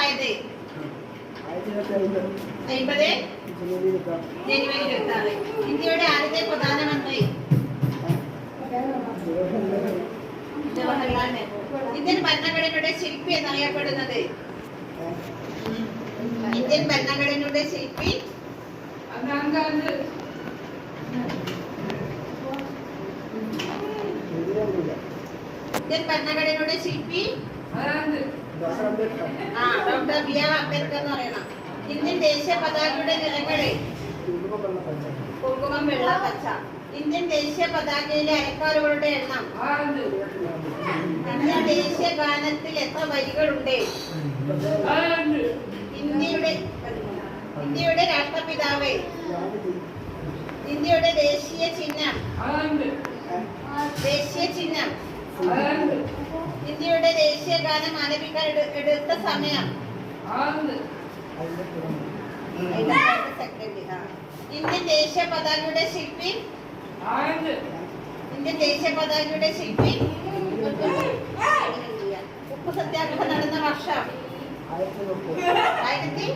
ആയത്? 50 ജനുവരി 26. ഇന്ത്യയുടെ ആദ്യത്തെ പ്രധാനമന്ത്രി ജവഹർലാൽ നെഹ്റു. ഇന്ത്യൻ ഭരണഘടനയുടെ ശില്പി എന്നറിയപ്പെടുന്നത്? ഇന്ത്യൻ ഭരണഘടനയുടെ ശില്പി ഇന്ത്യൻ ഭരണഘടനയുടെ ശില്പി ഡോക്ടർ ബി.ആർ. അംബേദ്കർ എന്ന് പറയണം. ഇന്ത്യൻ ദേശീയ പതാകയുടെ നിറങ്ങളെ? കുങ്കുമം, വെള്ള, പച്ച. ഇന്ത്യൻ ദേശീയ പതാകയിലെ അലങ്കാരങ്ങളുടെ എണ്ണം? ഇന്ത്യൻ ദേശീയ ഗാനത്തിൽ എത്ര വരികളുണ്ട്? ഇന്ത്യയുടെ രാഷ്ട്രപിതാവ്? ഇന്ത്യയുടെ ദേശീയ ചിഹ്നം? ഇന്ത്യയുടെ ദേശീയ ഗാനം ആലപിക്കാൻ എടുത്ത സമയം? സെക്കൻഡ്. ഇന്ത്യൻ ദേശീയ പതാകയുടെ ശില്പി? ഉപ്പു സത്യാഗ്രഹം നടന്ന വർഷം? 1030.